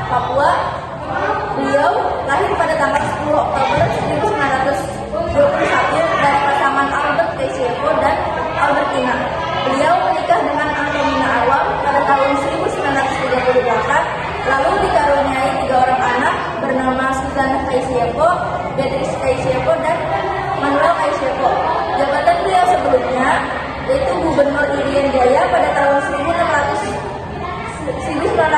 Papua. Beliau lahir pada tanggal 10 Oktober 1921 dari pasangan Albert Kaisiepo dan Albertina. Beliau menikah dengan Antonina Awam pada tahun 1938, lalu dikaruniai 3 orang anak bernama Susana Kaisiepo, Beatrice Kaisiepo, dan Manuel Kaisiepo. Jabatan beliau sebelumnya yaitu Gubernur Irian Jaya pada tahun 1964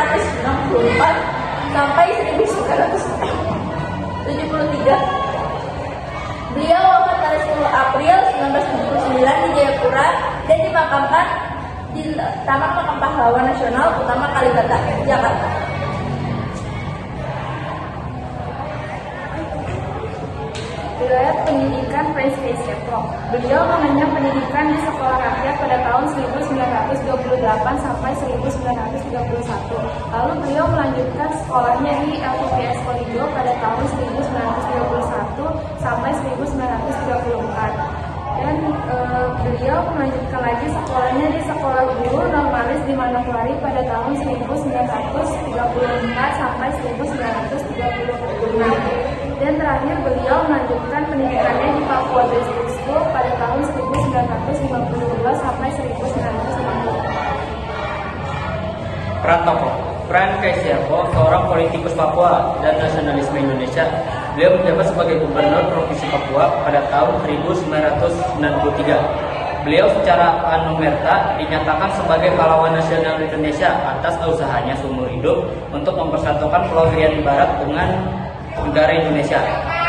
sampai 1973. Beliau wafat pada 10 April 1979 di Jayapura dan dimakamkan di Taman Makam Pahlawan Nasional Utama Kalibata, Jakarta. Riwayat pendidikan Prince Kaisiepo. Beliau mengenyam pendidikan di sekolah rakyat pada tahun 1928 sampai 1931. Lalu beliau melanjutkan sekolahnya di LPPS Kolido pada tahun 1931 sampai 1934. Dan beliau melanjutkan lagi sekolahnya di Sekolah Guru Normalis di Manokwari pada tahun 1934 sampai 1936. Dan terakhir beliau melanjutkan pendidikannya di Papua Basic School pada tahun 1952 sampai 1954. Peran tokoh Prince Kaisiepo, seorang politikus Papua dan nasionalisme Indonesia. Beliau menjabat sebagai Gubernur Provinsi Papua pada tahun 1993. Beliau secara anumerta dinyatakan sebagai pahlawan nasional Indonesia atas usahanya seumur hidup untuk mempersatukan Pulau Irian Barat dengan negara Indonesia.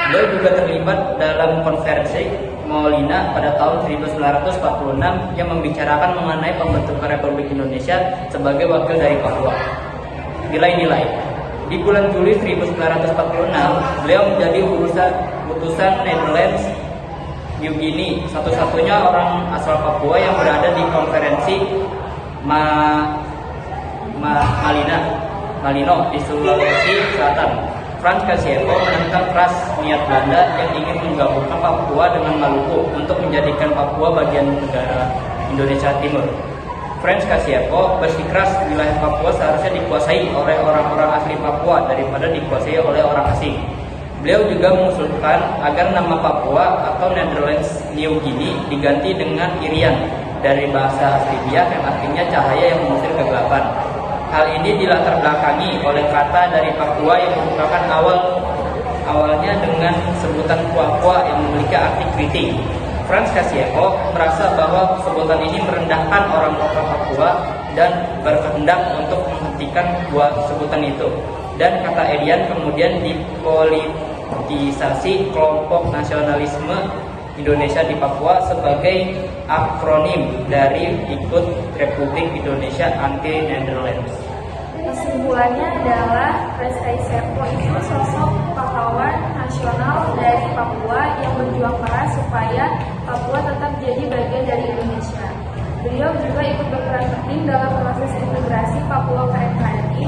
Beliau juga terlibat dalam konferensi Maulina pada tahun 1946 yang membicarakan mengenai pembentukan Republik Indonesia sebagai wakil dari Papua. Nilai-nilai. Di bulan Juli 1946, beliau menjadi utusan Netherlands New Guinea, satu-satunya orang asal Papua yang berada di konferensi Malino di Sulawesi Selatan. Prince Kaisiepo menentang keras niat Belanda yang ingin menggabungkan Papua dengan Maluku untuk menjadikan Papua bagian negara Indonesia Timur. Prince Kaisiepo bersikeras wilayah Papua seharusnya dikuasai oleh orang-orang asli Papua daripada dikuasai oleh orang asing. Beliau juga mengusulkan agar nama Papua atau Netherlands New Guinea diganti dengan Irian dari bahasa asli Biak yang artinya cahaya yang mengusir kegelapan. Hal ini dilatar belakangi oleh kata dari Papua yang merupakan awalnya dengan sebutan Papua yang memiliki arti kritik. Prince Kaisiepo merasa bahwa sebutan ini merendahkan orang Papua dan berkehendak untuk menghentikan dua sebutan itu. Dan kata Irian kemudian dipolitisasi kelompok nasionalisme Indonesia di Papua sebagai akronim dari ikut Republik Indonesia Anti Netherlands. Kesimpulannya adalah Prince Kaisiepo itu sosok pahlawan nasional dari Papua yang berjuang keras supaya Papua tetap jadi bagian dari Indonesia. Beliau juga ikut berperan penting dalam proses integrasi Papua ke NKRI